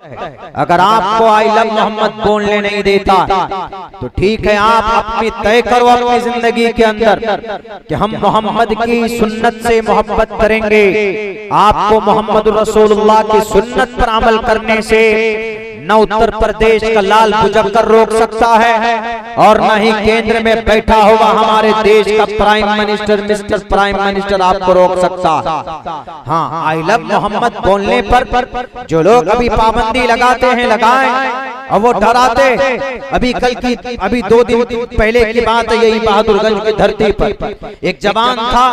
अगर आपको आई लव मोहम्मद बोलने नहीं देता तो ठीक है, आप अपनी तय करो अपनी जिंदगी के अंदर कि हम मोहम्मद की सुन्नत से मोहब्बत करेंगे। आपको मोहम्मद रसूलुल्लाह की सुन्नत पर अमल करने से न उत्तर प्रदेश का लाल बुझक्कर रोक सकता है और न ही केंद्र में बैठा हुआ हमारे देश का prime minister mister prime minister आपको रोक सकता। हाँ, आई लव मोहम्मद बोलने पर जो लोग अभी पाबंदी लगाते हैं लगाएं, और वो डराते। अभी 2 दिन पहले की बात है, यही बहादुरगंज की धरती पर एक जवान था,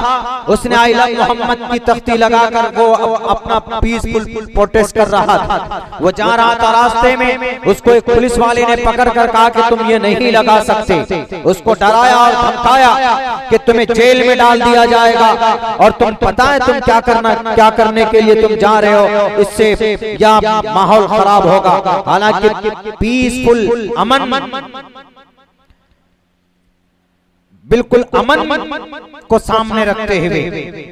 उसने आई लव मोहम्मद की तख्ती लगाकर वो अपना पीसफुल प्रोटेस्ट कर रहा था। वो जा रहा था, रास्ते में उसको एक पुलिस वाले ने पकड़ कर कहा कि तुम ये नहीं लगा सकते। उसको डराया और धमकाया कि तुम्हें जेल में डाल दिया जाएगा और तुम पता है तुम क्या करने के लिए तुम जा रहे हो, इससे या माहौल खराब होगा। हालांकि पीसफुल अमन, बिल्कुल अमन को सामने रखते हुए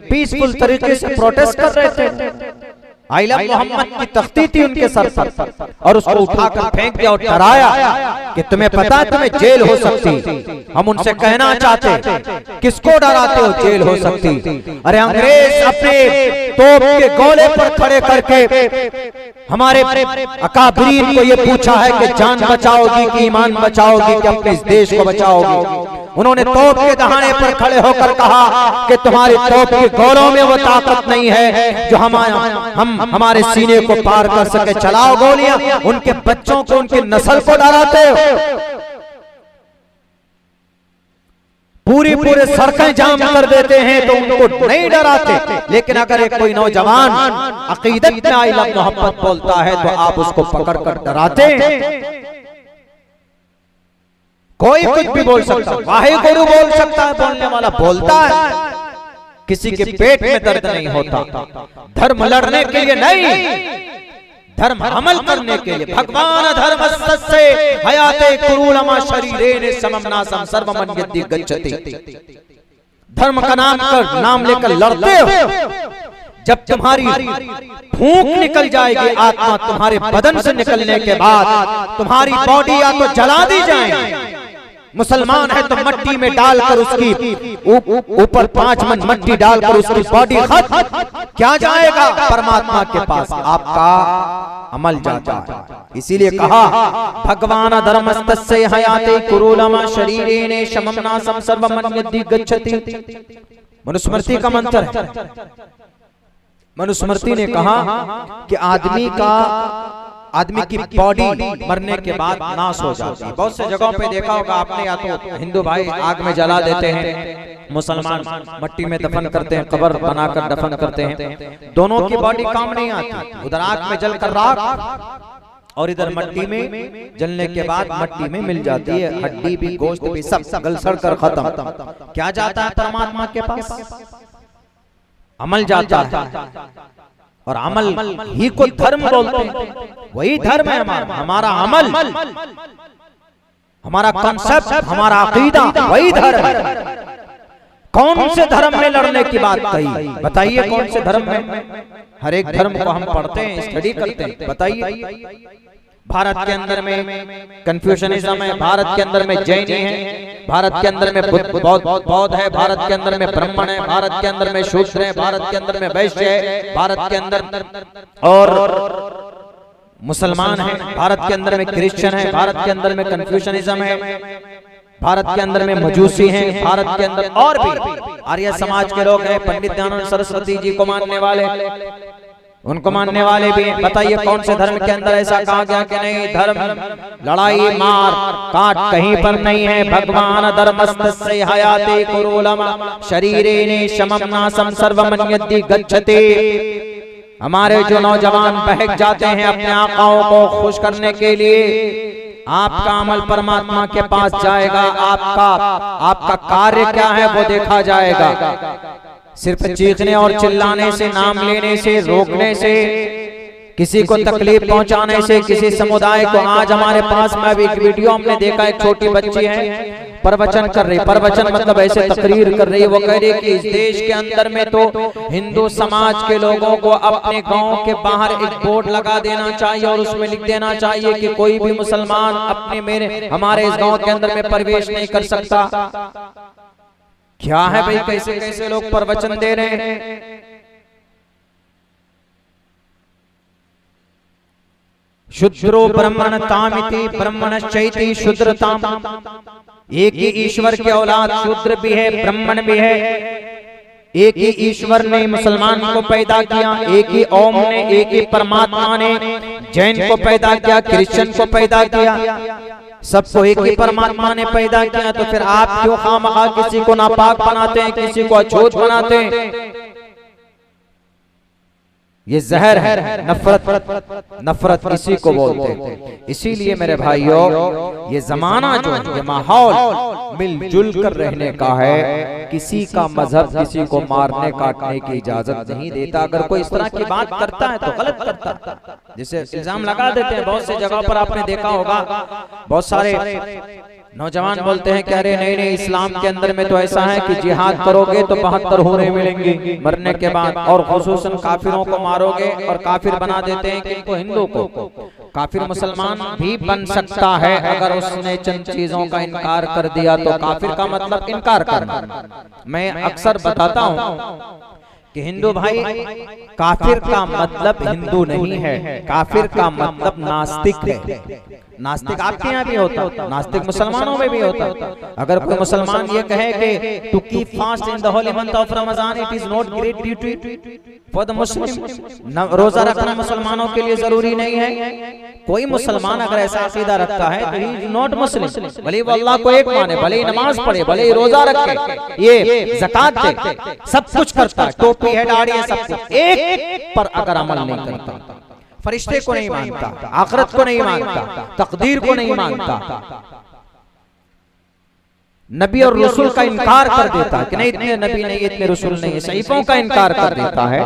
पीसफुल तरीके से प्रोटेस्ट कर रहे थे। आई लव मोहम्मद की तख्ती थी उनके सर पर और उसको उठाकर फेंक दिया और डराया कि तुम्हें पता है तुम्हें जेल हो सकती। हम उनसे कहना चाहते, किसको डराते हो, जेल हो सकती। अरे अंग्रेज अपने तोप के गोले पर खड़े करके हमारे अकाबरीन को ये पूछा है कि जान बचाओगी कि ईमान बचाओगी कि अपने इस देश को बचाओगी। उन्होंने तोप के दहाने पर खड़े होकर कहा कि तुम्हारी तोप के गोलों में वो ताकत नहीं है जो हम हमारे सीने को पार कर सके। चलाओ गोलियां, उनके बच्चों को उनकी नस्ल को डराते हो। पूरे सड़कें जाम कर देते हैं तो उनको नहीं डराते। लेकिन अगर एक कोई नौजवान अकीदत में आई लव मोहब्बत बोलता है तो आप उसको पकड़ कर डराते। कोई कुछ भी बोल सकता है, वाहेगुरु बोल सकता है, बोलने वाला बोलता है, किसी के पेट में दर्द नहीं होता। धर्म लड़ने के लिए नहीं, धर्म अमल करने के लिए। भगवान धर्मस्य हयाते कुरूलमा शरीरेण सममनासम सर्वमन्यति गच्छति। धर्म का नाम लेकर लड़ते हो। जब तुम्हारी फूंक निकल जाएगी, आत्मा तुम्हारे बदन से निकलने के बाद तुम्हारी बॉडी या तो जला दी जाएगी। मुसलमान है तो मट्टी में डालकर उसकी ऊपर 5 मन मट्टी डालकर उसकी बॉडी खत्म, क्या जाएगा परमात्मा के पास, आपका अमल जाता है। इसीलिए कहा भगवान धर्मस्तस्य हयाते कुरूलमा शरीरेण शममनासम सर्वमन्यति गच्छति। मनुस्मृति का मंत्र है। मनुस्मृति ने कहा कि आदमी की बॉडी मरने के बाद नाश हो जाती है। बहुत से जगहों पे देखा होगा आपने, या तो हिंदू भाई आग में जला देते हैं, मुसलमान मट्टी में दफन करते हैं, कब्र बनाकर दफन करते हैं। दोनों की बॉडी काम नहीं आती। उधर आग में जलकर राख और इधर मट्टी में जलने के बाद मट्टी में मिल जाती है, हड्डी भी गोश्त भी सब गल सड़ कर खत्म। क्या जाता है परमात्मा के पास, अमल जाता है। और अमल ही को धर्म बोलते हैं। वही धर्म है हमारा अमल, हमारा कॉन्सेप्ट, हमारा अकीदा, वही धर्म है। कौन से धर्म में लड़ने की बात कही, बताइए कौन से धर्म में? हर एक धर्म को हम पढ़ते हैं, स्टडी करते हैं, बताइए। भारत के अंदर में कन्फ्यूशनिज्म है, भारत के अंदर में जैनी है, भारत के अंदर में बौद्ध है, भारत के अंदर में ब्राह्मण है, भारत के अंदर में शूद्र है, भारत के अंदर में वैश्य है, भारत के अंदर और मुसलमान है, भारत के अंदर में क्रिश्चियन है, भारत के अंदर में कन्फ्यूशनिज्म है, भारत के अंदर में मजूसी हैं, भारत के अंदर और भी आर्य समाज के लोग हैं, पंडित दयानंद सरस्वती जी को मानने वाले, उनको मानने वाले भी हैं। बताइए कौन से धर्म के अंदर ऐसा कहा गया कि नहीं धर्म लड़ाई मार काट कहीं पर नहीं है। भगवान धर्मस्तस्य हयाते कुरूलमा शरीरेण शममनासम सर्वमन्यति गच्छति। हमारे जो नौजवान बहक जाते हैं अपने आकाओं को खुश करने के लिए, आपका अमल परमात्मा के पास जाएगा, आपका कार्य क्या है वो देखा जाएगा। सिर्फ चीखने और चिल्लाने से, नाम लेने से, रोकने से, किसी को तकलीफ पहुंचाने से, किसी समुदाय को। आज हमारे पास में एक वीडियो हमने देखा, एक छोटी बच्ची है प्रवचन कर रही, प्रवचन मतलब ऐसे तकरीर कर रही है, वो कह रही है कि इस देश के अंदर में तो हिंदू समाज के लोगों को अपने गांव के बाहर एक बोर्ड लगा देना चाहिए और उसमें लिख देना चाहिए कि कोई भी मुसलमान अपने हमारे इस गांव के अंदर में प्रवेश नहीं कर सकता। क्या है भाई, कैसे कैसे लोग प्रवचन दे रहे हैं। शूद्रो ब्राह्मण तामिति ब्राह्मणश्चैति शूद्रताम, एक ही ईश्वर की औलाद शूद्र भी है ब्राह्मण भी है। एक ही ईश्वर ने मुसलमान को पैदा किया, एक ही ओम ने, एक ही परमात्मा ने जैन को पैदा किया, क्रिश्चियन को पैदा किया, सबको एक ही परमात्मा ने पैदा किया। तो फिर आप क्यों खामखा किसी को नापाक बनाते हैं, किसी को अछूत बनाते हैं। ये जहर है, नफरत, नफरत इसी को बोलते हैं। इसीलिए मेरे भाइयों, ये जमाना जो है, ये माहौल मिलजुल कर रहने का है। किसी का मजहब किसी को मारने काटने की इजाजत नहीं देता। अगर कोई इस तरह की बात करता है तो गलत करता है। जिसे इल्जाम लगा देते हैं, बहुत सी जगह पर आपने देखा होगा, बहुत सारे नौजवान बोलते हैं कि अरे नहीं नहीं, इस्लाम के अंदर में तो ऐसा है कि जिहाद करोगे तो 72 होने मिलेंगी मरने के बाद, और खुसूसन काफिरों को मारोगे और काफिर बना देते हैं कि इनको हिंदू को काफिर मुसलमान भी बन सकता है अगर उसने चंद चीजों का इनकार कर दिया। तो काफिर का मतलब इनकार करना। मैं अक्सर बताता हूँ कि हिंदू भाई, काफिर का मतलब हिंदू नहीं है, काफिर का मतलब नास्तिक है। नास्तिक आपके यहाँ भी होता है, नास्तिक मुसलमानों में भी होता है। अगर कोई मुसलमान ये कहे कि to keep fast in the holy month of Ramzan it is not great duty for the Muslim, रोजा रखना मुसलमानों के लिए जरूरी नहीं है। कोई मुसलमान अगर ऐसा अकीदा रखता है तो ही इज नॉट मुस्लिम। भले वो अल्लाह को एक माने, भले ही नमाज पढ़े, भले ही रोजा रखे, ये ज़कात दे, सब कुछ करता है, टोपी है, दाढ़ी है, सब कुछ, एक पर अगर अमल नहीं करता, फरिश्ते को नहीं मानता, आखिरत को नहीं मानता, तकदीर को नहीं मानता, नबी और रसूल का इनकार कर देता है कि नहीं इतने नबी नहीं, इतने रसूल नहीं, सहीफों का इनकार कर देता है,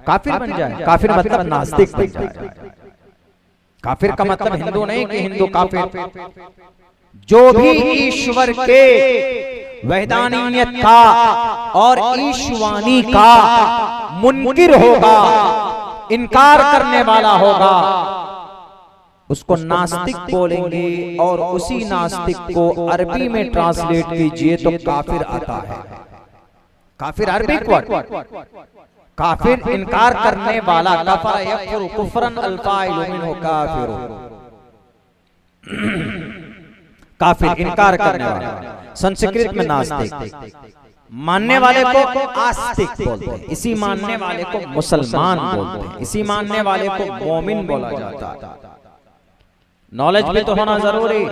काफिर बन जाए। काफिर मतलब नास्तिक बन जाए। काफिर का मतलब हिंदू नहीं कि हिंदू काफिर। जो भी ईश्वर के वहदानियत का और ईश्वानी का मुनकिर होगा, इनकार करने वाला होगा, उसको नास्तिक बोलेंगे। और उसी नास्तिक को अरबी में ट्रांसलेट कीजिए तो काफिर आता है। काफिर अरबी वर्ड, काफिर इनकार करने वाला, कफर यकफुर कुफरन अल्फाइल मिनहु काफिर, काफिर इनकार करने वाला। संस्कृत में नास्तिक, मानने वाले को आस्तिक बोलते हैं, इसी मानने वाले को मुसलमान बोलते हैं, इसी मानने वाले को मोमिन बोला जाता है। नॉलेज भी तो होना जरूरी,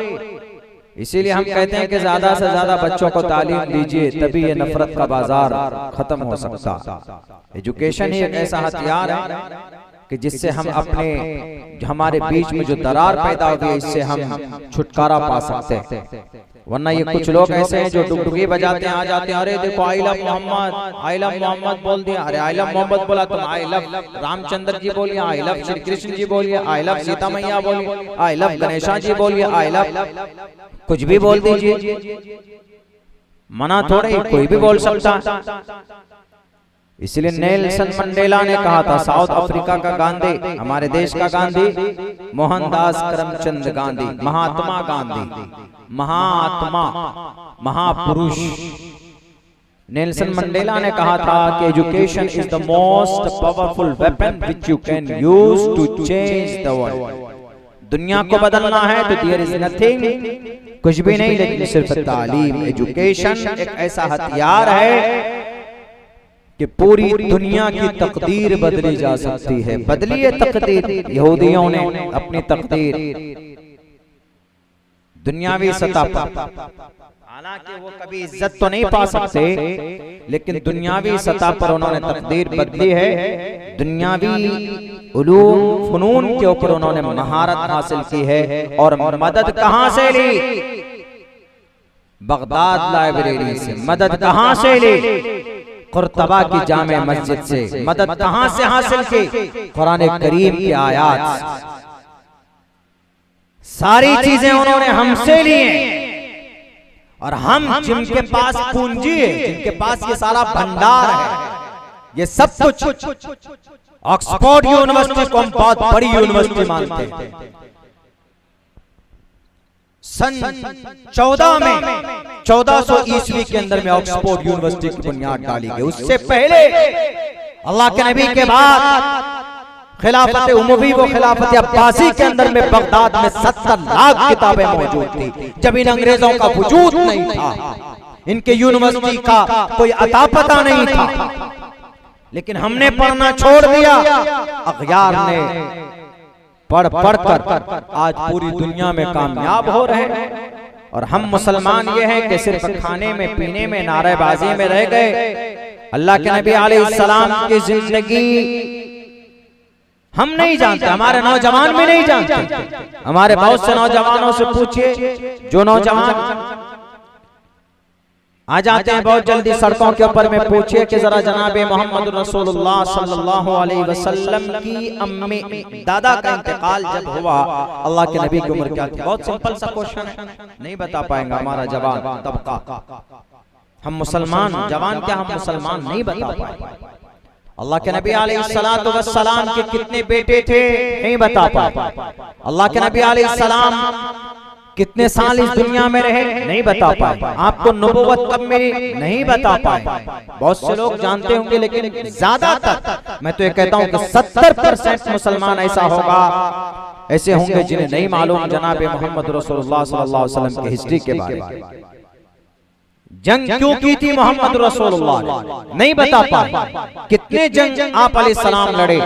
इसीलिए हम कहते हैं कि ज्यादा से ज्यादा बच्चों को तालीम दीजिए, तभी ये नफरत का बाजार खत्म हो सकता। एजुकेशन ही एक ऐसा हथियार है कि जिससे हम अपने, हमारे बीच में जो दरार पैदा हो गई, इससे हम छुटकारा पा सकते हैं। वरना ये कुछ लोग ऐसे हैं जो डुगडुगी बजाते हैं, आ जाते हैं, अरे देखो I love Mohammad, I love Mohammad बोल दिया, अरे आई लव मोहम्मद बोला तुम आई लव रामचंद्र जी बोलिए, आई लव श्री कृष्ण जी बोलिए, आई लव सीता मैया बोलिए, आई लव गणेशा जी बोलिए, आई लव कुछ भी बोल दीजिए, मना थोड़े, कोई भी बोल सकता। इसलिए नेल्सन मंडेला ने कहा था, साउथ अफ्रीका का गांधी, हमारे देश का गांधी मोहनदास करमचंद गांधी, महात्मा गांधी, महात्मा, महापुरुष नेल्सन मंडेला ने कहा था कि education is the most powerful weapon which you can use to change the world. दुनिया को बदलना है तो देयर इज नथिंग, कुछ भी नहीं, लेकिन सिर्फ तालीम, एजुकेशन एक ऐसा हथियार है कि पूरी दुनिया की तकदीर बदली जा सकती है। बदली है तकदीर, यहूदियों ने अपनी तकदीर दुनियावी सतह पर, हालांकि वो कभी इज्जत तो नहीं पा सकते, लेकिन दुनियावी सतह पर उन्होंने तकदीर बदली है। दुनियावी उलूम फनून के ऊपर उन्होंने महारत हासिल की है। और मदद कहां से ली? बगदाद लाइब्रेरी से। मदद कहां से ली? कुर्तबा की जामे मस्जिद से। मदद कहां से हासिल की? कुरान करीम की आयात। सारी चीजें उन्होंने हमसे ली हैं और हम जिनके पास पूंजी है, जिनके पास ये सारा भंडार है, ये सब कुछ, ऑक्सफोर्ड यूनिवर्सिटी को हम बहुत बड़ी यूनिवर्सिटी मानते हैं। सन 1400 ईस्वी के अंदर में ऑक्सफोर्ड यूनिवर्सिटी की बुनियाद डाली गई। उससे पहले अल्लाह के नबी के बाद खिलाफत उमवी व खिलाफत अब्बासी के अंदर में बगदाद में 70 लाख किताबें मौजूद थी। जब इन अंग्रेजों का वजूद नहीं था, इनके यूनिवर्सिटी का कोई अता पता नहीं था, लेकिन हमने पढ़ना छोड़ दिया। अखयार ने पढ़ कर आज पूरी दुनिया में कामयाब हो रहे हैं। और हम मुसलमान ये हैं कि सिर्फ खाने में पीने में नारेबाजी में रह गए। अल्लाह के नबी अलैहिस्सलाम की जिंदगी हम नहीं जानते, हमारे नौजवान भी नहीं जानते। हमारे बहुत से नौजवानों से पूछिए, जो नौजवान आ जाते हैं बहुत जल्दी सड़कों के ऊपर में, पूछिए कि जरा जनाबे मोहम्मद रसूलुल्लाह सल्लल्लाहु अलैहि वसल्लम की अम्मी दादा का इंतकाल जब हुआ, अल्लाह के नबी की उम्र क्या थी? बहुत सिंपल सा क्वेश्चन है, नहीं बता पाएंगा हमारा जवान तबका। हम मुसलमान जवान क्या, हम मुसलमान नहीं बता पाए। अल्लाह के नबी अलैहिस्सलातु वस्सलाम के कितने बेटे थे, नहीं बता पाए। अल्लाह के नबी अलैहिस्सलाम कितने साल इस दुनिया में रहे, नहीं बता पाए। आपको नबुव्वत कब मिली, नहीं बता पाए। बहुत से लोग जानते होंगे, लेकिन ज्यादातर मैं तो ये कहता हूँ कि 70% मुसलमान ऐसा होगा, ऐसे होंगे जिन्हें नहीं मालूम जनाब मोहम्मद रसूलुल्लाह सल्लल्लाहु अलैहि वसल्लम की हिस्ट्री के बारे में। जंग क्यों की थी मोहम्मद रसूलुल्लाह, नहीं बता पाए। कितने जंग आप अलैहिस्सलाम लड़े।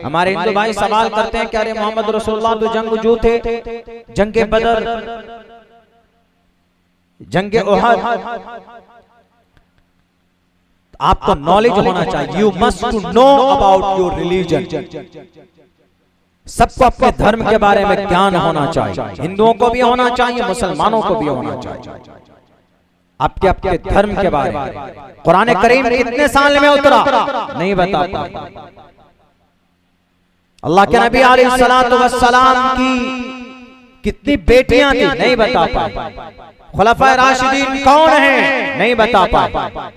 हमारे हिंदू भाई सवाल करते हैं कि अरे मोहम्मद रसूलुल्लाह तो जंगजू थे, जंग बदर, जंग ओहद। आपको नॉलेज होना चाहिए, you must to know about your religion. सबको अपने धर्म के बारे में ज्ञान होना चाहिए, हिंदुओं को भी होना चाहिए, मुसलमानों को भी होना चाहिए। आपके अपने धर्म के बारे में कुरान करीम कितने साल में उतरा, नहीं बता पाए। अल्लाह के नबी अलैहिस्सलातु वस्सलाम की कितनी बेटियां थी, नहीं बता पाए। खुलफाए राशिदीन कौन हैं, नहीं बता पाए।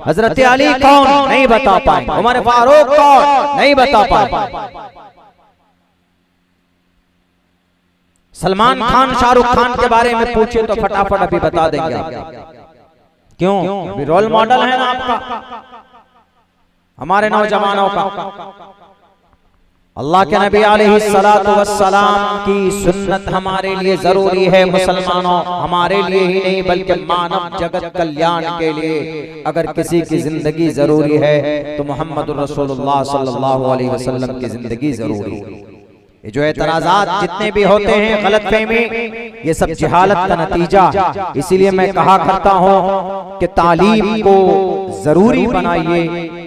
हजरत अली कौन, नहीं बता पाए। उमर फारूक कौन, नहीं बता पाए। सलमान खान, शाहरुख खान के बारे में पूछे तो फटाफट अभी बता देंगे आप। क्यों? अभी रोल मॉडल है ना आपका, हमारे नौजवानों का। अल्लाह के नबी अलैहिस्सलातु वस्सलाम की सुन्नत हमारे लिए जरूरी है मुसलमानों, हमारे लिए ही नहीं बल्कि मानव जगत कल्याण के लिए। अगर किसी की जिंदगी जरूरी है तो मोहम्मद रसूलुल्लाह सल्लल्लाहु अलैहि वसल्लम की जिंदगी जरूरी है। ये जो एतराज़ात जितने भी होते हैं, गलतफहमी, ये सब जहालत का नतीजा। इसीलिए मैं कहा करता हूँ कि तालीम को जरूरी बनाइए।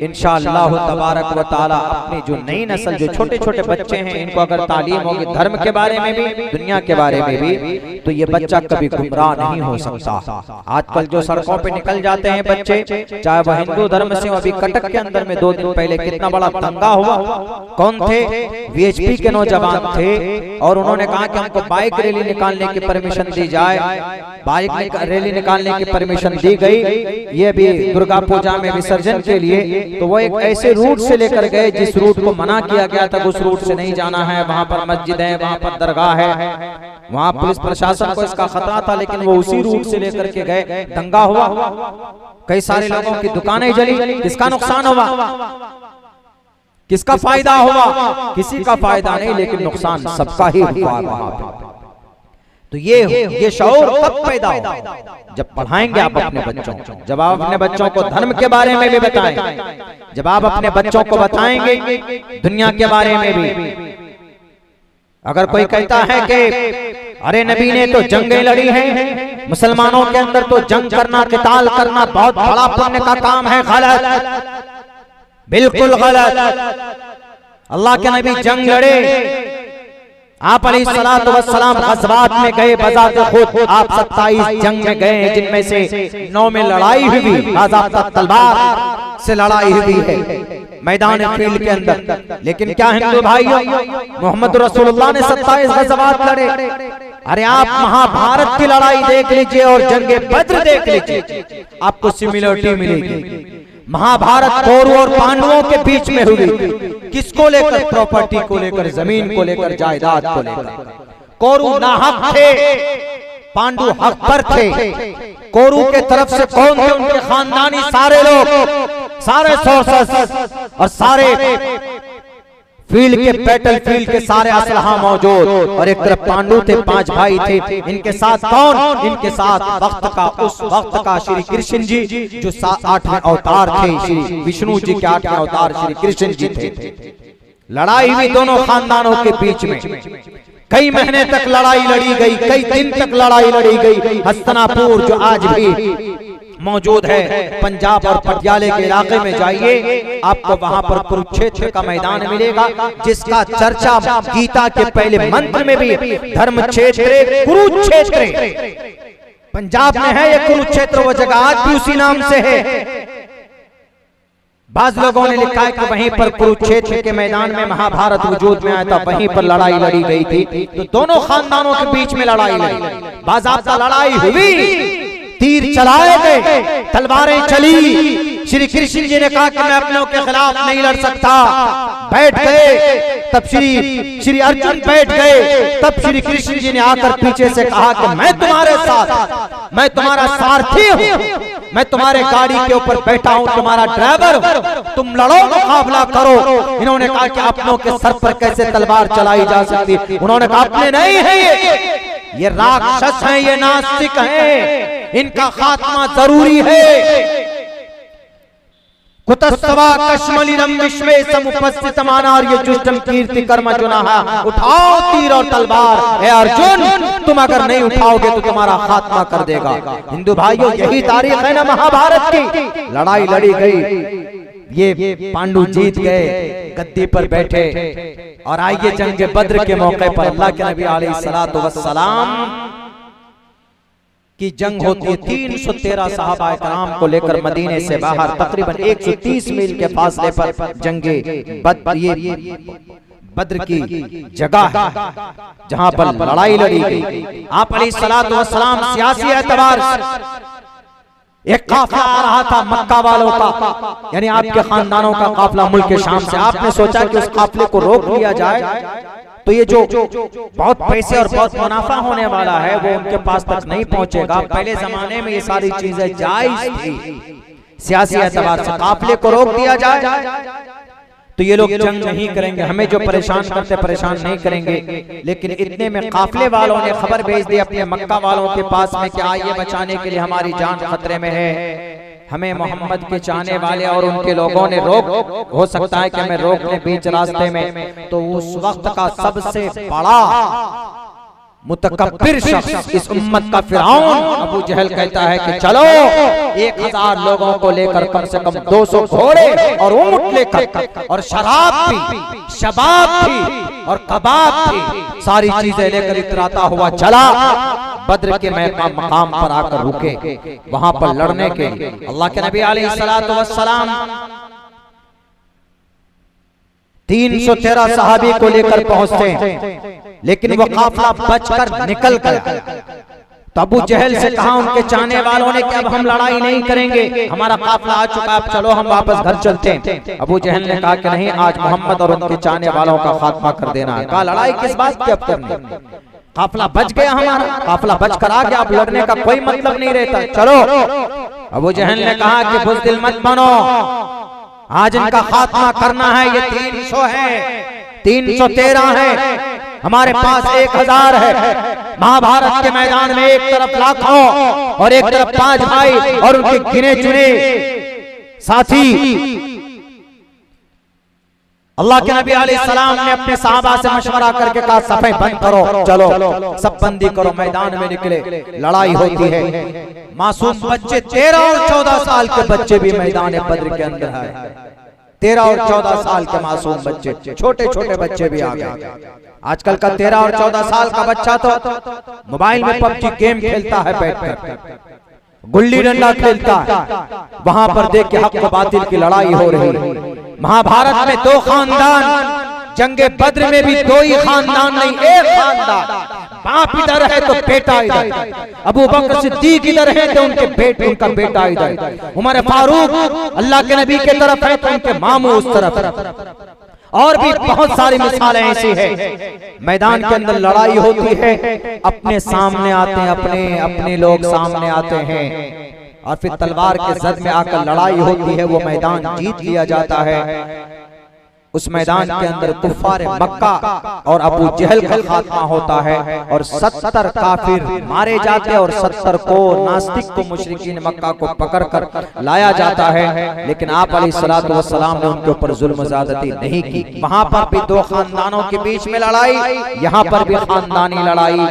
इंशाअल्लाह तबारक व तआला अपनी जो नई नस्ल, जो छोटे छोटे बच्चे हैं, इनको अगर तालीम होगी धर्म के बारे में भी, दुनिया के बारे में भी, तो ये बच्चा कभी गुमराह नहीं हो सकता। आजकल जो सड़कों पे निकल जाते हैं बच्चे, चाहे वह हिंदू धर्म से, अभी कटक के अंदर में 2 दिन पहले कितना बड़ा दंगा हुआ। कौन थे? वीएचपी के नौजवान थे, और उन्होंने कहा कि हमको बाइक रैली निकालने की परमिशन दी जाए। बाइक रैली निकालने की परमिशन दी गई, ये भी दुर्गा पूजा में विसर्जन के लिए। तो वो एक ऐसे रूट से लेकर गए जिस रूट को मना किया गया था, उस रूट से नहीं जाना है। वहां पर मस्जिद है, वहां पर दरगाह है, वहां पुलिस प्रशासन को इसका खतरा था, लेकिन वो उसी रूट से लेकर के गए। दंगा हुआ, कई सारे लोगों की दुकानें जली। किसका नुकसान हुआ, किसका फायदा हुआ? किसी का फायदा नहीं, लेकिन नुकसान सबका ही हुआ वहां पे। तो ये शऊर कब पैदा हो? जब पढ़ाएंगे आप अपने बच्चों को, जब आप अपने बच्चों को धर्म के बारे में भी बताएं, जब आप अपने बच्चों को बताएंगे दुनिया के बारे में भी। अगर कोई कहता है कि अरे नबी ने तो जंगें लड़ी हैं, मुसलमानों के अंदर तो जंग करना, क़िताल करना बहुत बड़ा पुण्य का काम है, गलत, बिल्कुल गलत। अल्लाह के नबी जंग लड़े, आप अलैहिस्सलातु वस्सलाम ग़ज़वात में गए, बज़ात खुद आप 27 जंग में गए, जिनमें से 9 में लड़ाई हुई, बाज़ाब्ता तलवार से लड़ाई हुई है। मैदान फील्ड के अंदर। लेकिन क्या हिंदू भाइयों, मोहम्मद रसूलुल्लाह ने 27 गज़वात लड़े। अरे आप महाभारत की लड़ाई देख लीजिए और जंगे बद्र देख लीजिए, आपको सिमिलरिटी मिलेगी। महाभारत कौरवों और पांडवों के बीच में हुई। किसको लेकर? प्रॉपर्टी को लेकर, जमीन को लेकर, जायदाद को लेकर। कौरव नाहक थे, पांडु हक पर थे। कौरव के तरफ से कौन थे? उनके खानदानी सारे लोग, सारे सोर्सेस और सारे फील्ड के, बैटल फील्ड के सारे असलहा मौजूद। और एक तरफ पांडु थे, 5 भाई थे। इनके साथ कौन? इनके साथ वक्त का, उस वक्त का श्री कृष्ण जी, जो 8वें अवतार थे। श्री विष्णु जी के 8वें अवतार श्री कृष्ण जी थे। लड़ाई हुई दोनों खानदानों के बीच में। कई महीने तक लड़ाई लड़ी गई, कई दिन तक लड़ाई लड़ी गई। हस्तिनापुर जो आज भी मौजूद है, पंजाब और पटियाले के इलाके में जाइए, आपको वहां पर कुरुक्षेत्र का मैदान मिलेगा, जिसका चर्चा गीता के पहले मंत्र में भी धर्म क्षेत्र कुरुक्षेत्र, पंजाब में है ये कुरुक्षेत्र। वो जगह आज भी उसी नाम से है। बाज लोगों ने लिखा है कि वहीं पर कुरुक्षेत्र के मैदान में महाभारत वजूद में आया था, वहीं पर लड़ाई लड़ी गई थी। तो दोनों खानदानों के बीच में लड़ाई लड़ी, बाज़ाब्ता लड़ाई हुई, तीर चलाए गए, तलवारें चली। श्री कृष्ण जी ने कहा कि मैं अपनों के खिलाफ नहीं लड़ सकता, बैठ गए। तब श्री अर्जुन बैठ गए। तब श्री कृष्ण जी ने आकर पीछे से कहा कि मैं तुम्हारे साथ, मैं तुम्हारा सारथी हूँ, मैं तुम्हारे गाड़ी के ऊपर बैठा हूँ, तुम्हारा ड्राइवर हूँ, तुम लड़ो, मुकाबला करो। इन्होंने कहा कि अपनों के सर पर कैसे तलवार चलाई जा सकती? उन्होंने कहा अपने नहीं है, ये राक्षस हैं, ये नास्तिक हैं, इनका खात्मा जरूरी है। कुतस्तवा कश्मलिरम विश्वे समुपस्थितम अनार्य जुष्टम कीर्ति कर्म जुनाहा। उठाओ तीर और तलवार, हे अर्जुन, तुम अगर नहीं उठाओगे तो तुम्हारा खात्मा कर देगा। हिंदू भाइयों, यही तारीख है ना महाभारत की। लड़ाई लड़ी गई, ये पांडु जीत गए, गद्दी पर बैठे। और आइए जंग बद्र के मौके पर अल्लाह के नबी अलैहिस्सलातु वस्सलाम की जंग होती है। 313 सहाबा कराम को लेकर मदीने से बाहर तकरीबन 130 मील के फासले पर जंगे बद्र की जगह है, जहां पर लड़ाई लड़ी गई। आप अलैहिस्सलातु वस्सलाम सियासी एतबार एक काफिला आ रहा था मक्का वालों का, यानी आपके खानदानों का काफिला मुल्क शाम से। आपने सोचा कि उस काफिले को रोक लिया जाए, तो ये जो बहुत पैसे और बहुत मुनाफा होने वाला है वो उनके पास तक नहीं पहुंचेगा। पहले जमाने में ये सारी चीजें जायज थी। सियासी एतबार से काफिले को रोक दिया जाए तो ये लोग जंग नहीं करेंगे, हमें जो परेशान करते परेशान नहीं करेंगे। लेकिन इतने में काफिले वालों ने खबर भेज दी अपने मक्का वालों के पास में कि आइए बचाने के लिए, हमारी जान खतरे में है, हमें मोहम्मद के चाहने वाले और उनके लोगों ने रोक, हो सकता है कि हमें रोक ले बीच रास्ते में। तो उस वक्त का सबसे बड़ा मुतकब्बिर शख्स, इस उम्मत का फिरौन अबू जहल कहता है कि चलो 1000 लोगों को लेकर कम से कम 200 घोड़े और ऊंट लेकर, और शराब भी, शबाब भी और कबाब भी, सारी चीजें लेकर इतराता हुआ चला। बद्र के मकाम पर आकर रुके, वहां पर लड़ने के लिए। अल्लाह के नबी अलैहिस्सलातु वस्सलाम 313 सहाबी को लेकर पहुंचते हैं, लेकिन वो काफिला बचकर निकल गया। तो अबू जहल से कहा उनके चाहने वालों ने कि अब हम लड़ाई नहीं करेंगे, हमारा काफिला आ चुका, अब चलो हम वापस घर चलते हैं। अबू जहल ने कहा कि नहीं, आज मोहम्मद और उनके चाहने वालों का खात्मा कर देना है। कहा लड़ाई किस बात की अब करनी, काफिला बच गया, हमारा काफिला बच कर आ गया, अब लड़ने का कोई मतलब नहीं रहता, चलो। अबू जहल ने कहा कि बुज़दिल मत बनो, आज इनका खात्मा करना है। ये 300 है, 313 है, हमारे पास 1000 है। महाभारत के मैदान में एक तरफ लाखों और एक तरफ 5 भाई और उनके गिने चुने साथी। अल्लाह के नबी अलैहिस्सलाम ने अपने सहाबा से मशवरा करके कहा सफे बंद करो, चलो सब बंदी करो, मैदान में निकले, लड़ाई होती है। मासूम बच्चे 13 और 14 साल के बच्चे भी मैदान बद्र के अंदर है। 13 और 14 साल के मासूम बच्चे, छोटे छोटे बच्चे भी आ गए। आजकल का 13 और 14 साल का बच्चा तो मोबाइल में पबजी गेम खेलता है, बैठकर गुल्ली डंडा खेलता है। वहां पर देख के हक व बातिल की लड़ाई हो रही है। महाभारत में 2 खानदान, जंगे बद्र में भी 2 ही खानदान नहीं, एक खानदान। बाप इधर है तो बेटा इधर, अबू बकर सिद्दीक इधर है तो उनका बेटा इधर, उमर फारूक अल्लाह के नबी के तरफ है तो उनके मामू उस तरफ। और भी बहुत सारी मिसालें ऐसी है। मैदान के अंदर लड़ाई होती है, अपने सामने आते हैं, अपने लोग सामने आते हैं और फिर तलवार के जद में आकर लड़ाई होती है, वो मैदान जीत लिया जाता है। उस मैदान के अंदर कुफ्फार मक्का और अबू जहल का खात्मा होता है और 70 काफिर मारे जाते हैं और 70 को नास्तिक को मुशरिकीन मक्का को पकड़कर लाया जाता है। लेकिन आप अलैहिस्सलातु वस्सलाम ने उनके ऊपर जुल्म ज़्यादती नहीं की। वहां पर भी 2 खानदानों के बीच में लड़ाई, यहाँ पर भी खानदानी लड़ाई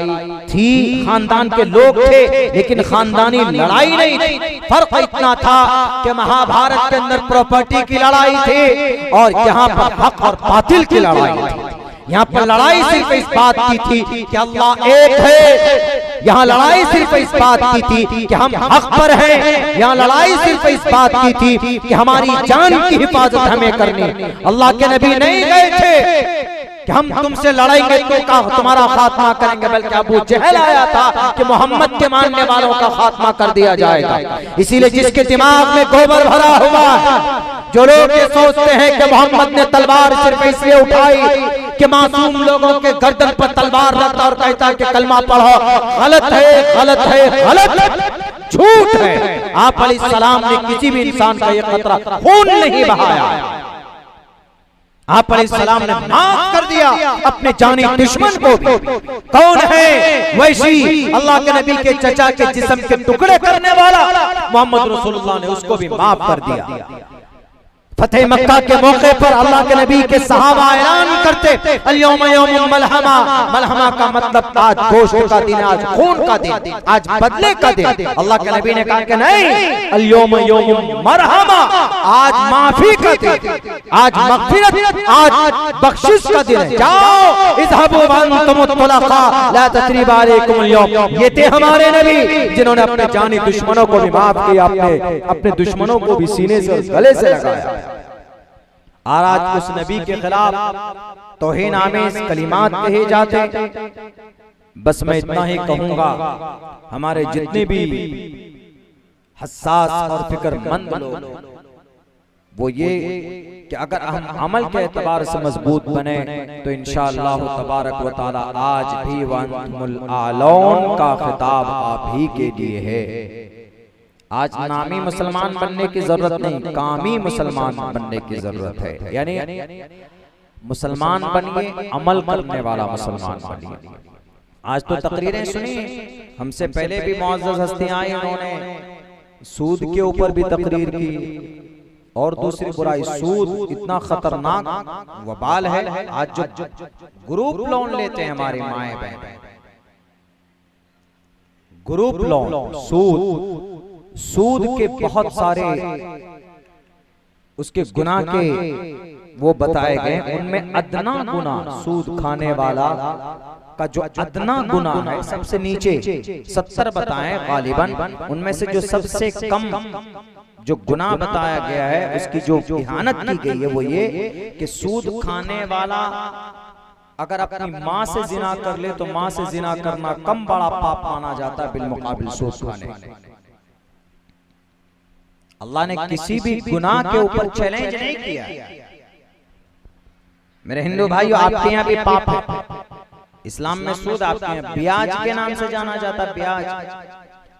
थी। खानदान के लोग थे लेकिन खानदानी लड़ाई नहीं थी। फर्क इतना था कि महाभारत के अंदर प्रॉपर्टी की लड़ाई थी और यहाँ पर हक और बातिल की लड़ाई थी। यहाँ पर लड़ाई सिर्फ इस बात की थी कि अल्लाह एक है। यहाँ लड़ाई सिर्फ इस बात की थी कि हम हक पर हैं। यहाँ लड़ाई सिर्फ इस बात की थी कि हमारी जान की हिफाजत हमें करनी। अल्लाह के नबी नहीं गए थे कि हम तुमसे लड़ाएंगे तो तुम्हारा खात्मा करेंगे, बल्कि अबू जहल आया था कि मोहम्मद के मानने वालों का खात्मा कर दिया जाएगा। इसीलिए जिसके दिमाग में गोबर भरा हुआ है, जो लोग ये सोचते हैं कि मोहम्मद ने तलवार सिर्फ इसलिए उठाई कि मासूम लोगों के गर्दन पर तलवार रखता और कहता है कि कलमा पढ़ो, गलत है, गलत है, गलत, झूठ है। आप अलैहिस्सलाम ने किसी भी इंसान का एक कतरा खून नहीं बहाया। आप अलैहिस्सलाम ने माफ कर दिया अपने जानी दुश्मन को भी। कौन है? वैसी अल्लाह के नबी के चचा के जिस्म के टुकड़े करने वाला मोहम्मद रसूलुल्लाह ने उसको भी माफ कर दिया। फतेह मक्का के मौके पर अल्लाह के नबी के सहाबा ऐलान करते, अल-यौम यौमुल मलहमा। मलहमा का मतलब आज गोश्त का दिन, आज खून का दिन, आज बदले का दिन। अल्लाह के नबी ने कहा कि नहीं, अल-यौम यौमुल मरहमा, आज माफी का दिन, आज मग़फ़िरत, आज बख्शिश का दिन है। जाओ इज़हबू वअंतुम तुलक़ा ला तस्रीबा अलैकुमुल यौम। ये थे हमारे नबी जिन्होंने अपने जानी दुश्मनों को भी माफ किया, अपने दुश्मनों को भी सीने से गले से लगाया। और आज उस नबी के खिलाफ तौहीन आमेज़ कलिमात कहे जाते। बस मैं इतना ही कहूंगा, हमारे जितने भी हसास और फिक्रमंद लोग वो ये कि अगर हम अमल के एतबार से मजबूत बने तो इंशाअल्लाह तबारक व तआला आज भी वअंतुमुल आलौन का खिताब आप ही के लिए है। आज नामी मुसलमान बनने की जरूरत नहीं, कामी मुसलमान बनने की जरूरत है। यानी मुसलमान बनिए, अमल करने वाला मुसलमान बनिए। आज तो तकरीरें सुनी, हमसे पहले भी मुअज़्ज़ज़ हस्तियां आई, उन्होंने सूद के ऊपर भी तकरीर की। और दूसरी बुराई, सूद इतना खतरनाक वबाल है। आज जो ग्रुप लोन लेते हैं हमारी माएं बहन, ग्रुप लोन, सूद के बहुत सारे उसके गुनाह के वो बताए गए। उनमें अदना गुनाह, सूद खाने वाला का जो अदना गुनाह है, सबसे नीचे 70 बताए गालिबन, उनमें से जो सबसे कम जो गुनाह बताया गया है, उसकी जो इहानत की गई है, वो ये कि सूद खाने वाला अगर अपनी माँ से जिना कर ले तो माँ से जिना करना कम बड़ा पाप माना जाता है बिलमुकाबिल सूद खाने। अल्लाह ने किसी भी गुनाह के ऊपर चैलेंज नहीं किया। मेरे हिंदू भाइयों, आपके यहाँ भी पाप है। इस्लाम में सूद आपके यहाँ ब्याज के नाम से जाना जाता है। ब्याज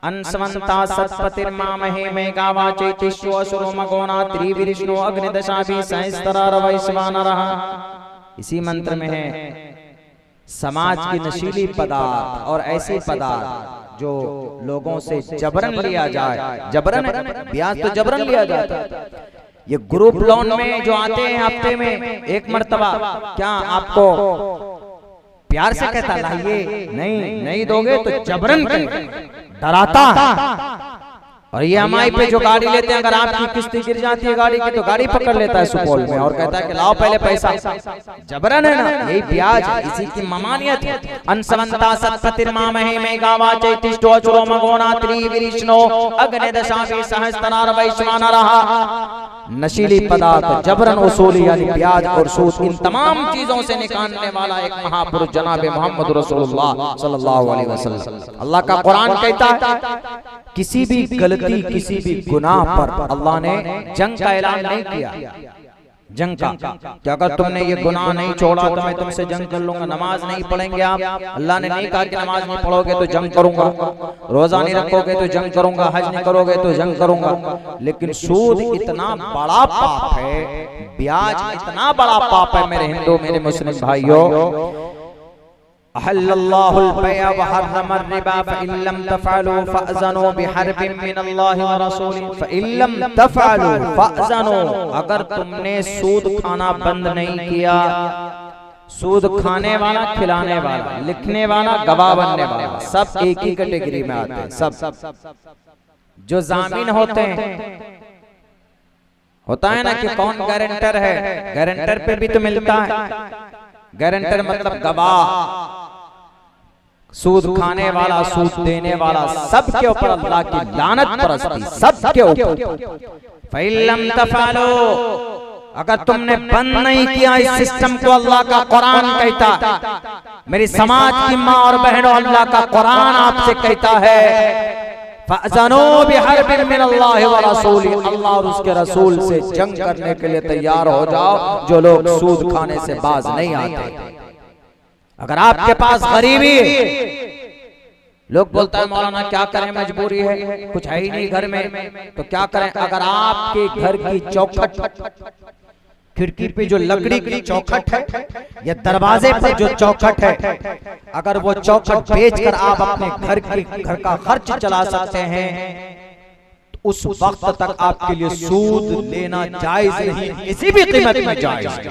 अनसवंता सत्पतिर्मामहे मेगावा चैतिष्यो असुरो मगोना त्रिविष्णु अग्निदशाभि सहस्त्रार वैश्वानरः। इसी मंत्र में है समाज की नशीली पदार्थ और ऐसे पदार्थ जो लोगों से जबरन लिया जाए। जबरन, ब्याज तो जबरन लिया जाता है। ये ग्रुप लोन में जो आते हैं हफ्ते में एक मर्तबा, क्या आपको प्यार से कहता लाइए, नहीं दोगे तो जबरन डराता है। और ये EMI पे जो गाड़ी लेते हैं, अगर आपकी किस्ती गिर जाती है गाड़ी की तो गाड़ी पकड़ लेता है सुपौल में और कहता है कि लाओ पहले पैसा। जबरन है ना, यही ब्याज है, इसी की ममानियत है। अनसवंता सत्पतिर्मामहे मेगावा चैतिष्ठो असुरो मगोना त्रिविष्णो अग्निदशाभि सहस्त्रार वैश्वानरः। नशीली पदार्थ, जबरन वसूली यानी ब्याज और सूद, इन तमाम चीजों से निकालने वाला एक महापुरुष जनाब मोहम्मद रसूलुल्लाह सल्लल्लाहु अलैहि वसल्लम। अल्लाह का कुरान कहता है किसी भी गलती, किसी भी गुनाह पर अल्लाह ने जंग का ऐलान नहीं किया। जंग का कि अगर तुमने ये गुनाह नहीं छोड़ा तो मैं तुमसे जंग कर लूंगा। नमाज नहीं पढ़ेंगे आप, अल्लाह ने नहीं कहा कि नमाज नहीं पढ़ोगे तो जंग करूंगा, रोजा नहीं रखोगे तो जंग करूंगा, हज नहीं करोगे तो जंग करूंगा। लेकिन सूद इतना बड़ा पाप है, ब्याज इतना बड़ा पाप है मेरे हिंदू, मेरे मुस्लिम भाइयों। अहल्लल्लाहुल बैअ व हर्रमर रिबा फ़इल्लम तफ़अलू फ़अज़नू बिहर्बिन मिनल्लाहि व रसूलिही फ़इल्लम तफ़अलू फ़अज़नू। अगर तुमने सूद खाना बंद नहीं किया, सूद खाने वाला, खिलाने वाला, लिखने वाला, गवाह बनने वाला, सब एक ही कैटेगरी में आते हैं। सब जो जामीन होते हैं, होता है ना कि कौन गारंटर है, गारंटर पे भी तो मिलता है। गारंटर मतलब गवाह, सूद खाने वाला, सूद देने वाला, सबके ऊपर अल्लाह की लानत बरसती, सबके ऊपर। फ़इल्लम तफ़अलू, अगर तुमने बंद नहीं किया इस सिस्टम को, अल्लाह का कुरान कहता, मेरी समाज की माँ और बहनों, अल्लाह का कुरान आपसे कहता है फ़अज़नू बिहर्बिन मिनल्लाहि व रसूलिही, अल्लाह और उसके रसूल से जंग करने के लिए तैयार हो जाओ जो लोग सूद खाने से बाज नहीं आते। अगर आपके पास गरीबी है, लोग बोलता है मौलाना क्या करें, मजबूरी है, कुछ है ही नहीं घर में, तो क्या करें। अगर आपके घर की चौखट, खिड़की पे जो लकड़ी की चौखट है या दरवाजे पर जो चौखट है, अगर वो चौखट बेचकर आप अपने घर का खर्च चला सकते हैं, तो उस वक्त तक आपके लिए सूद लेना जायज नहीं, किसी भी कीमत में जायज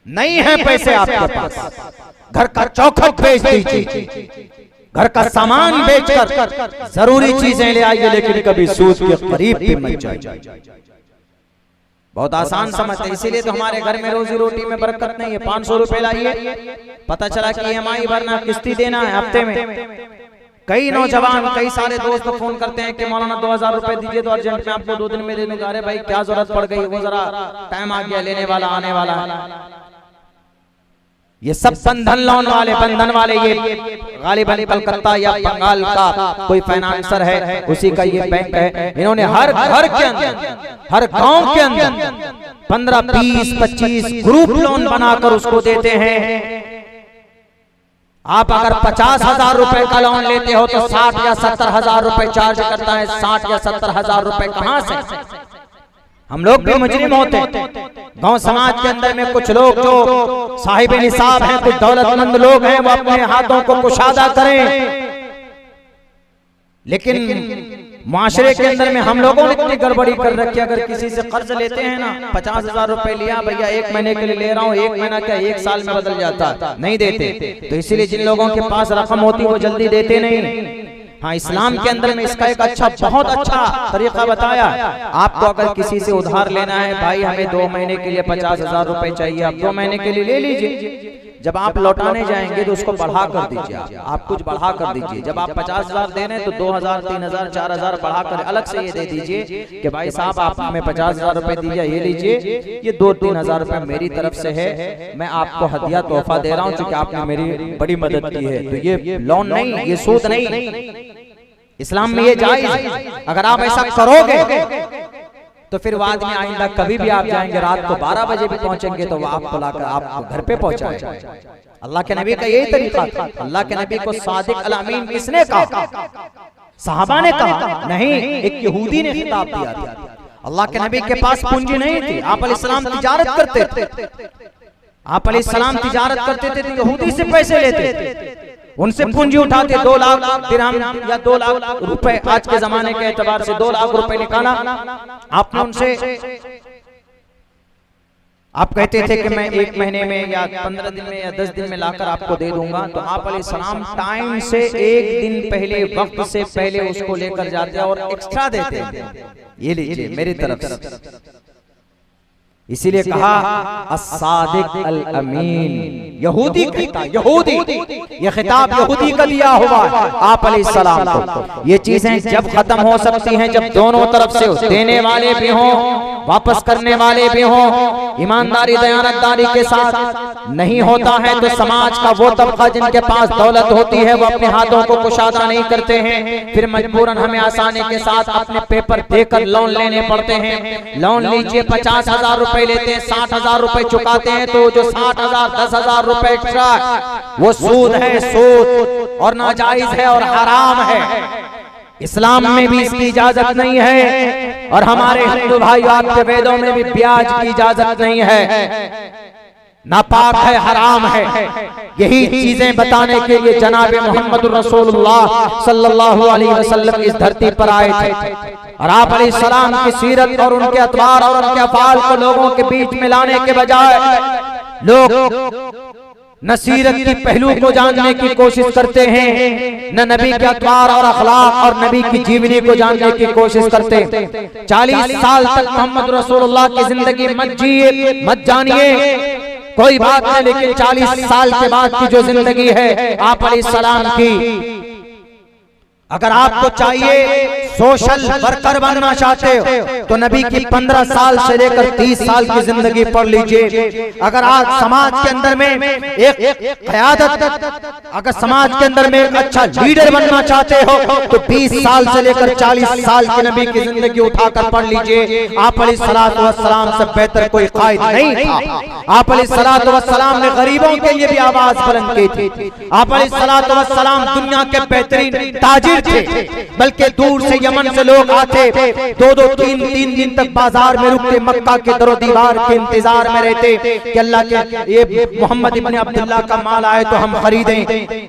नहीं है। पैसे आपके पास, घर का चौखट बेच दीजिए, घर का सामान बेचकर जरूरी चीजें ले आइए, लेकिन कभी सूद के करीब भी मत जाइए। बहुत आसान समझते, इसीलिए तो हमारे घर में रोजी रोटी में बरकत नहीं है। 500 रुपए लाइए, पता चला कि EMI भरना, किस्ती देना है हफ्ते में। कई नौजवान, कई सारे दोस्त फोन करते हैं कि मौलाना 2000 रुपए दीजिए तो अर्जेंट में आपको 2 दिन में देने जा रहे। भाई क्या जरूरत पड़ गई, वो जरा टाइम आ गया, लेने वाला आने वाला है। ये सब बंधन लोन वाले, बंधन वाले, ये गालिबन कलकत्ता या बंगाल का कोई फाइनेंसर है, उसी का ये बैंक है। इन्होंने हर घर के अंदर, हर गांव के अंदर 15, 20, 25 ग्रुप लोन बनाकर उसको देते हैं। आप अगर 50,000 रुपए का लोन लेते हो तो 60 या 70 हजार रुपए चार्ज करता है। 60 या 70 हजार रुपए कहां से? हम लोग भी मुजरिम होते हैं। गांव समाज के अंदर में कुछ लोग जो साहिब निसाब हैं, कुछ दौलतमंद लोग हैं, वो अपने हाथों को कुशादा करें, लेकिन माशरे के अंदर में हम लोगों ने इतनी गड़बड़ी कर रखी है। अगर किसी से कर्ज लेते हैं ना, 50,000 रुपए लिया, भैया 1 महीने के लिए ले रहा हूँ, 1 महीना क्या 1 साल में बदल जाता, नहीं देते। तो इसीलिए जिन लोगों के पास रकम होती वो जल्दी देते नहीं। हाँ, इस्लाम के अंदर में इसका एक अच्छा, बहुत अच्छा तरीका बताया। आपको अगर किसी से उधार लेना है, भाई हमें 2 महीने के लिए 50,000 रुपए चाहिए, आप 2 महीने के लिए ले लीजिए। जब आप लौटाने जाएंगे तो उसको बढ़ा कर दीजिए, आप कुछ बढ़ा कर दीजिए। जब आप 50,000 दे रहे हैं तो 2,000, 3,000, 4,000 बढ़ा कर अलग से ये दे दीजिए कि भाई साहब आप हमें 50,000 रुपए दीजिए, ये लीजिए, ये 2-3 हजार रुपए मेरी तरफ से है, मैं आपको हदिया तोहफा दे रहा हूँ क्योंकि आपने मेरी बड़ी मदद की है। तो ये लोन नहीं, ये सूद नहीं, इस्लाम में ये जायज। अगर आप ऐसा करोगे तो फिर वो आदमी आइंदा कभी भी आप जाएंगे, रात को 12 बजे भी पहुंचेंगे तो वो आपको लाकर आपको घर पे पहुंचाएगा। अल्लाह के नबी का यही तरीका था। अल्लाह के नबी को सादिक अल अमीन किसने कहा? सहाबा ने कहा नहीं, एक यहूदी ने खिताब दिया था। अल्लाह के नबी के पास पूंजी नहीं थी, आप अलैहिस्सलाम तिजारत करते थे, आप अलैहिस्सलाम तिजारत करते थे तो यहूदी से पैसे लेते थे, उनसे पूंजी उठाते, 2 लाख दिरहम या 2 लाख रुपए, आज के जमाने के एतबार से 2 लाख रुपए निकाला आपने उनसे। आप कहते थे कि मैं 1 महीने में या 15 दिन में या 10 दिन में लाकर आपको दे दूंगा, तो आप अलैहिस्सलाम टाइम से 1 दिन पहले, वक्त से पहले उसको लेकर जाते और एक्स्ट्रा देते, ये लीजिए मेरी तरफ से। इसीलिए कहा as-सादिक अल-अमीन, यहूदी कहता, यहूदी, ये खिताब यहूदी का दिया हुआ है आप अलैहिस्सलाम को। ये चीजें जब खत्म हो सकती हैं जब दोनों तरफ से देने वाले भी हों, वापस करने वाले भी हों, ईमानदारी दयानतदारी के साथ नहीं होता है तो समाज का वो तबका जिनके पास दौलत होती है वो अपने हाथों को कुशादा नहीं करते हैं, फिर मजबूरन हमें आसानी के साथ अपने पेपर देकर लोन लेने पड़ते हैं। लोन लीजिए, 50,000 रुपए लेते हैं, 60,000 रुपए चुकाते हैं, तो जो 60,000 10,000 रुपए एक्स्ट्रा वो सूद है, सूद और नाजायज है और हराम है। इस्लाम में भी इसकी इजाजत नहीं है और हमारे हिंदू भाइयों आपके वेदों में भी ब्याज की इजाजत नहीं है, नापाक है, हराम है। यही चीजें बताने के लिए जनाब मोहम्मद रसूलुल्लाह सल्लल्लाहु अलैहि वसल्लम इस धरती पर आए थे और आप अलैहिस्सलाम की सीरत और उनके अतवार और उनके अफ़ाल को लोगों के बीच में लाने के बजाय लोग न सीरत की पहलू को जानने की कोशिश करते हैं, न नबी के अतवार और अखलाक और नबी की जीवनी को जानने की कोशिश करते हैं। 40 साल तक मोहम्मद रसूलुल्लाह की जिंदगी मत जिए, मत जानिए, कोई बात नहीं, लेकिन 40 साल के बाद की जो जिंदगी है आप अलैहिस्सलाम की, अगर आपको चाहिए सोशल वर्कर बनना चाहते हो तो नबी की 15 साल से लेकर 30 साल की जिंदगी पढ़ लीजिए। अगर आज समाज के अंदर में एक क़यादत, अगर समाज के अंदर में एक अच्छा लीडर बनना चाहते हो तो 20 साल से लेकर 40 साल की नबी की जिंदगी उठाकर पढ़ लीजिए। आप अलैहिस्सलातु वस्सलाम से बेहतर कोई कायद नहीं था। आप अलैहिस्सलातु वस्सलाम ने गरीबों के लिए भी आवाज बुलंद की थी। आप अलैहिस्सलातु वस्सलाम दुनिया के बेहतरीन ताजिर थे, बल्कि दूर से यमन से लोग आते, 2-2 3-3 दिन तक बाजार में रुकते, मक्का के दरो दीवार के इंतजार में रहते कि अल्लाह के ये मोहम्मद इब्ने अब्दुल्लाह का माल आए तो हम खरीदें।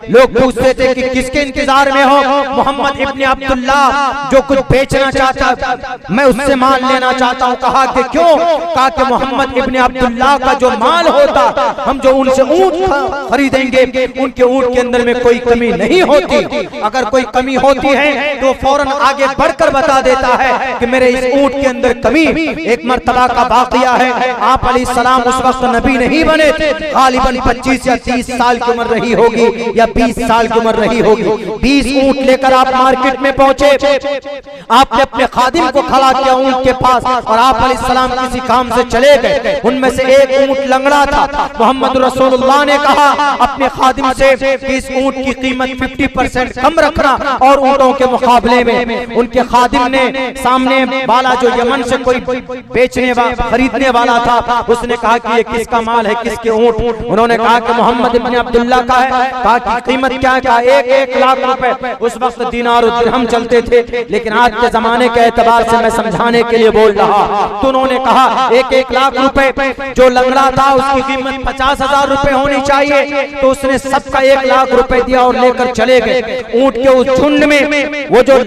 लोग पूछते थे कि किसके इंतजार में हो? मोहम्मद इब्ने अब्दुल्लाह जो कुछ बेचना चाहता, मैं उससे माल लेना चाहता हूँ। कहा कि क्यों? कहा कि मोहम्मद इब्ने अब्दुल्लाह का जो माल होता, हम जो उनसे ऊंट खरीदेंगे, उनके ऊंट के अंदर में कोई कमी नहीं होती। अगर कोई कमी होती है तो फौरन आगे बढ़कर बता देता है कि मेरे इस ऊंट के अंदर कमी। एक मर्तबा का वाकया है, आप अलैहिस्सलाम उस वक्त नबी नहीं बने थे, गालिबन 25 या 30 साल की उम्र रही होगी या 20 साल की उम्र रही होगी। 20 ऊंट लेकर आप मार्केट में पहुंचे, आपने अपने खादिम को खड़ा किया ऊंट के पास और आप अलैहिस्सलाम किसी काम से चले गए। उनमें से एक ऊंट लंगड़ा था। मोहम्मद रसूलुल्लाह ने कहा अपने खादिम से कि इस ऊंट की कीमत 50% कम रखना और ऊंटों के मुकाबले में। उनके खादिम ने सामने वाला जो यमन से कोई बेचने वाला खरीदने वाला था, उसने कहा कि ये किसका माल है, किसके ऊंट? उन्होंने कहा कि मोहम्मद इब्ने अब्दुल्लाह का है। कहा कि कीमत क्या है? कहा 1 लाख रुपए। उस वक्त दीनार और दिरहम चलते थे, लेकिन आज के जमाने के एतबार से मैं समझाने के लिए बोल रहा। तो उन्होंने कहा 1 लाख रुपए। जो लंगड़ा था उसकी कीमत 50,000 रुपए होनी चाहिए, तो उसने सबका 1 लाख रुपए दिया और लेकर चले गए। ऊंट के उस झुंड में वो जो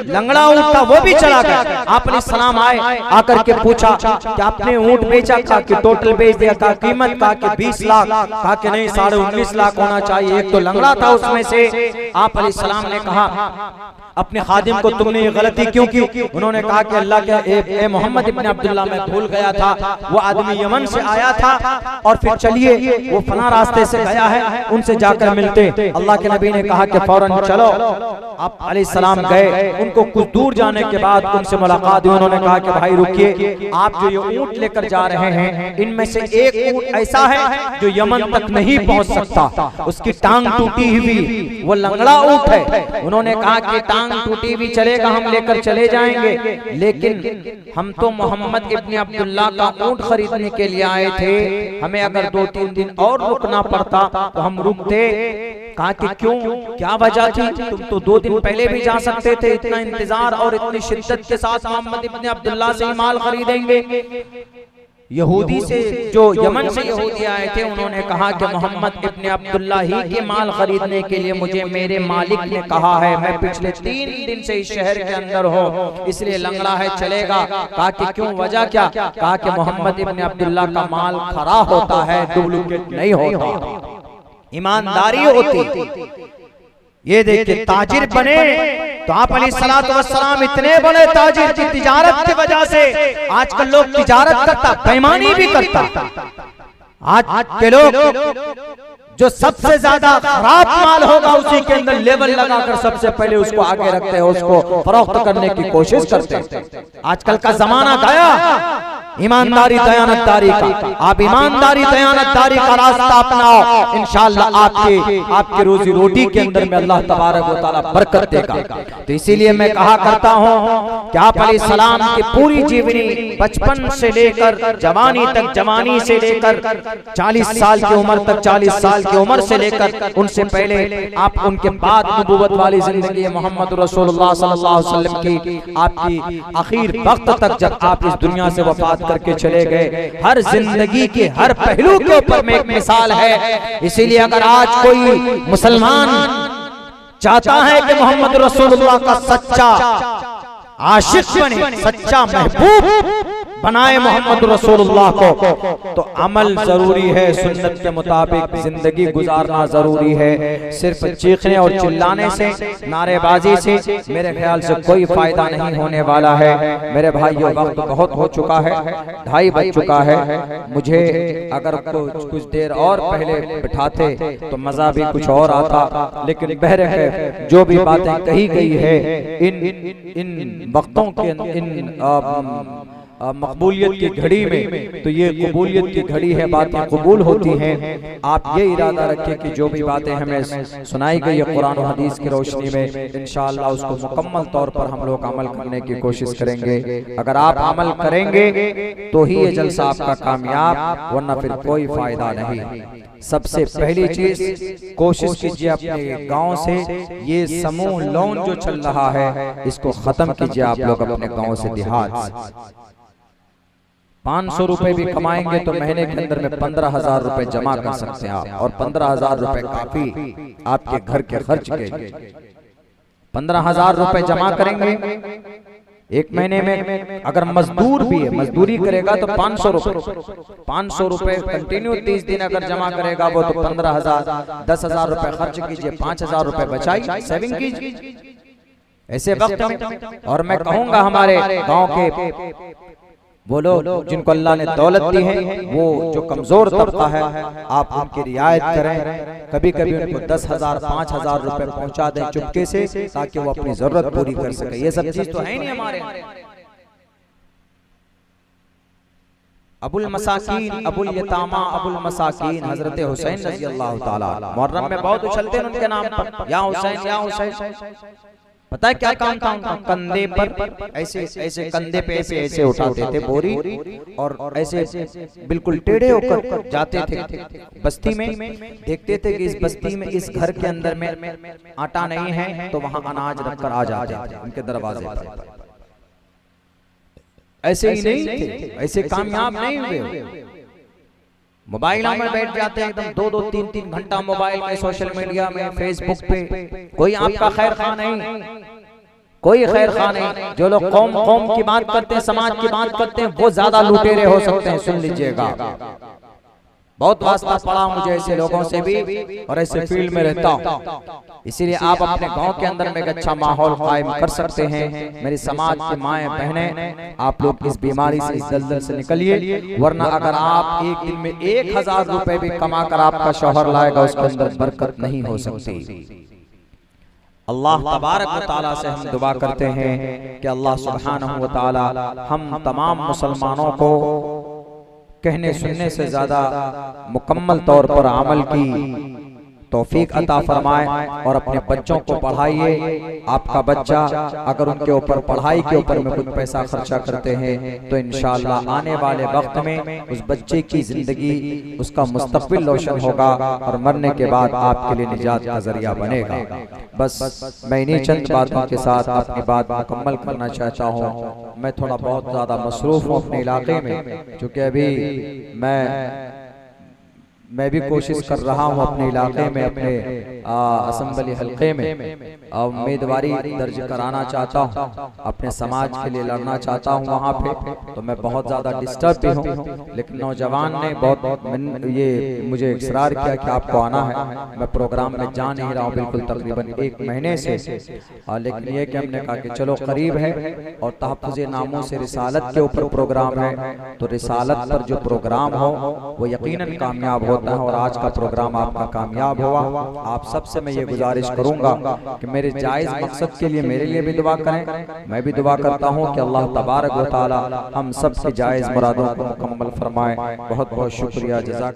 लंगड़ा ऊंट था वो भी चला गया। आप अलैहिस्सलाम आए, आकर के पूछा कि आपने ऊंट बेचा? कहा कि टोटल बेच दिया। कहा कीमत? कहा कि 20 लाख। कहा कि नहीं, 19.5 लाख होना चाहिए, एक तो लंगड़ा था उसमें से। आप अलैहिस्सलाम ने कहा अपने खादिम को तुमने ये गलती क्यों की? उन्होंने कहा कि अल्लाह के मोहम्मद इब्ने अब्दुल्लाह मैं भूल गया था, वो आदमी यमन से आया था और फिर चलिए वो फला रास्ते से गया है, उनसे जाकर मिलते। अल्लाह के नबी ने कहा कि फौरन चलो। आप अलैहिस्सलाम गए, उनको कुछ दूर जाने के बाद उनसे मुलाकात हुई। उन्होंने कहा कि भाई रुकिए, आप जो ये ऊंट लेकर जा रहे हैं इनमें से एक ऊंट ऐसा है जो यमन तक नहीं पहुंच सकता, उसकी टांग टूटी हुई, वो लंगड़ा ऊंट है। उन्होंने कहा कि टांग टूटी भी चलेगा, हम लेकर चले जाएंगे, लेकिन हम तो मोहम्मद इब्ने अब्दुल्लाह का ऊंट खरीदने के लिए आए थे, हमें अगर 2-3 दिन और रुकना पड़ता तो हम रुकते। कहा कि क्यों, क्या वजह थी? तुम तो 2 दिन पहले भी जा सकते थे। इतना इंतजार और इतनी शिद्दत के साथ मोहम्मद इब्ने अब्दुल्लाह से माल खरीदेंगे। यहूदी से जो यमन से यहूदी आए थे उन्होंने कहा कि मोहम्मद इब्ने अब्दुल्लाह ही के माल खरीदने के लिए मुझे मेरे मालिक ने कहा है, मैं पिछले 3 दिन से इस शहर के अंदर हूँ, इसलिए लंगड़ा है, चलेगा। कहा कि क्यों, वजह क्या? कहा कि मोहम्मद इब्ने अब्दुल्लाह का माल खरा होता है, डुप्लीकेट नहीं होता, ईमानदारी होती। ये देखिए ताजिर बने तो आप अलैहिस्सलातु वस्सलाम इतने बड़े ताजिर की तिजारत की वजह से आजकल लोग तिजारत करता, बेईमानी भी करता। आज के लोग जो सबसे ज्यादा खराब माल होगा उसी के अंदर लेवल लगाकर सबसे पहले उसको आगे रखते हैं, उसको फरोख्त करने की कोशिश करते हैं। आजकल का जमाना गया ईमानदारी दयानतदारी का। आप ईमानदारी दयानतदारी का रास्ता अपनाओ, इंशाअल्लाह आपके रोजी रोटी के अंदर में अल्लाह तबारक व तआला बरकत देगा। तो इसीलिए मैं कहा करता हूँ कि आप अलैहिस्सलाम की पूरी जीवनी बचपन से लेकर जवानी तक, जवानी से लेकर 40 साल की उम्र तक, 40 साल की उम्र से लेकर उनसे पहले आप उनके बाद नबूवत वाली जिंदगी मोहम्मद रसूलुल्लाह सल्लल्लाहु अलैहि वसल्लम की आपकी आखिर वक्त तक जब आप इस दुनिया से वफात करके चले गए, हर जिंदगी के हर पहलू के ऊपर में एक मिसाल है। इसीलिए अगर आज कोई मुसलमान चाहता है कि मोहम्मद रसूलुल्लाह का सच्चा आशिक बने, सच्चा महबूब बनाए मोहम्मद रसूलुल्लाह को, तो अमल जरूरी है, सुन्नत के मुताबिक जिंदगी गुजारना जरूरी है। सिर्फ चीखने और चिल्लाने से, नारेबाजी से मेरे ख्याल से कोई फायदा नहीं होने वाला है। मेरे भाइयों, वक्त बहुत हो चुका है, 2:30 बज चुका है। मुझे अगर कुछ देर और पहले बिठाते तो मजा भी कुछ और आता, लेकिन बहरकैफ जो भी बातें कही गई है इन वक्तों के, इन मकबूलियत की घड़ी में, तो ये कबूलियत की घड़ी है, बातें कबूल होती हैं। आप ये इरादा रखें कि जो भी बातें हमें सुनाई गई है कुरान और हदीस की रोशनी में, इंशाअल्लाह उसको मुकम्मल तौर पर हम लोग अमल करने की कोशिश करेंगे। अगर आप अमल करेंगे तो ही ये जलसा आपका कामयाब, वरना फिर कोई फायदा नहीं। सबसे पहली चीज कोशिश कीजिए अपने गांव से ये समूह लोन जो चल रहा है इसको खत्म कीजिए। आप लोग अपने गांव से, देहात से 500 रुपए भी कमाएंगे तो महीने के अंदर में 15,000 रुपए जमा कर सकते हैं आप, और 15,000 रुपए काफी आपके घर के खर्च के लिए। 15,000 रुपए जमा करेंगे एक महीने में। अगर मजदूर भी है, मजदूरी करेगा तो 500 रुपए कंटिन्यू 30 दिन अगर जमा करेगा वो तो 15,000, 10,000 रुपए खर्च कीजिए, 5,000 रुपए बचाइए, सेविंग कीजिए ऐसे वक्त में। और मैं कहूंगा हमारे गांव के वो लोग जिनको अल्लाह ने दौलत दी है, वो जो कमजोर तबका है, आप उनकी रियायत करें। कभी कभी उनको 10,000, 5,000 रुपए पहुंचा दें चुपके से, ताकि वो अपनी जरूरत पूरी कर सके। ये सब चीज तो है नहीं हमारे। अबुल मसाकीन, अबुल यतामा, अबुल मसाकीन हजरत हुसैन रज़ी अल्लाह ताला, मुहर्रम में बहुत उछलते हैं उनके नाम पर, या हुसैन या हुसैन। पता है क्या काम था उनका? कंधे पर ऐसे ऐसे, कंधे पे ऐसे ऐसे उठाते थे बोरी, और ऐसे बिल्कुल टेढ़े होकर जाते थे बस्ती में। देखते थे कि इस बस्ती में, इस घर के अंदर में आटा नहीं है, तो वहां अनाज रखकर आ जाते थे उनके दरवाजे पर। ऐसे ही नहीं थे, ऐसे कामयाब नहीं हुए। मोबाइल में बैठ जाते हैं एकदम 2-2, 3-3 घंटा मोबाइल में, सोशल मीडिया में, फेसबुक पे। कोई आपका खैर खा नहीं, कोई खैर खा नहीं। जो लोग कौम की बात करते हैं, समाज की बात करते हैं, वो ज्यादा लुटेरे हो सकते हैं। सुन लीजिएगा, बहुत वास्ता पड़ा मुझे ऐसे लोगों से भी, और ऐसे फील्ड में रहता हूँ। इसीलिए आप अपने गांव के अंदर में एक अच्छा माहौल कायम कर सकते हैं। मेरी समाज की माएं बहनें, आप लोग इस बीमारी से, इस दलदल से निकलिए, वरना अगर आप एक दिन में 1,000 रुपए भी कमा कर आपका शौहर लाएगा, उसके अंदर बरकत नहीं हो सकती। अल्लाह तबारक व तआला से हम दुआ करते हैं कि अल्लाह सुब्हानहू व तआला हम तमाम मुसलमानों को कहने सुनने से ज्यादा मुकम्मल तौर पर अमल की तौफीक अता फरमाए, और अपने बच्चों को पढ़ाइए। आपका बच्चा अगर उनके ऊपर पढ़ाई के ऊपर में कुछ पैसा खर्चा करते हैं तो इंशाअल्लाह आने वाले वक्त में उस बच्चे की जिंदगी, उसका मुस्तकबिल रोशन होगा, और मरने के बाद आपके लिए निजात का जरिया बनेगा। बस मैं इन्हीं चंद बातों के साथ अपनी बात मुकम्मल करना चाहता हूँ। मैं थोड़ा बहुत ज्यादा मसरूफ हूँ अपने इलाके में, क्योंकि अभी मैं भी कोशिश कर रहा हूँ अपने इलाके में अपने असम्बली हल्के में उम्मीदवारी दर्ज कराना चाहता हूँ, अपने समाज के लिए लड़ना चाहता हूँ वहाँ पे, तो मैं बहुत ज़्यादा डिस्टर्ब भी हूँ। लेकिन नौजवान ने बहुत ये मुझे इकरार किया कि आपको आना है। मैं प्रोग्राम में जा नहीं रहा हूँ बिल्कुल तकरीबन 1 महीने से, लेकिन ये कि हमने कहा कि चलो करीब है और तहफ़्फ़ुज़े नामों से रिसालत के ऊपर प्रोग्राम है, तो रिसालत पर जो प्रोग्राम हो वो यकीनन कामयाब होता है। और आज का प्रोग्राम आपका कामयाब हुआ। आप सबसे मैं ये गुजारिश करूंगा कि मेरे जायज़ मकसद के लिए मेरे लिए भी दुआ करें। मैं भी दुआ करता हूँ कि अल्लाह तबारक व तआला हम सब के जायज़ मुरादों को मुकम्मल फरमाए। बहुत बहुत शुक्रिया, जज़ाक।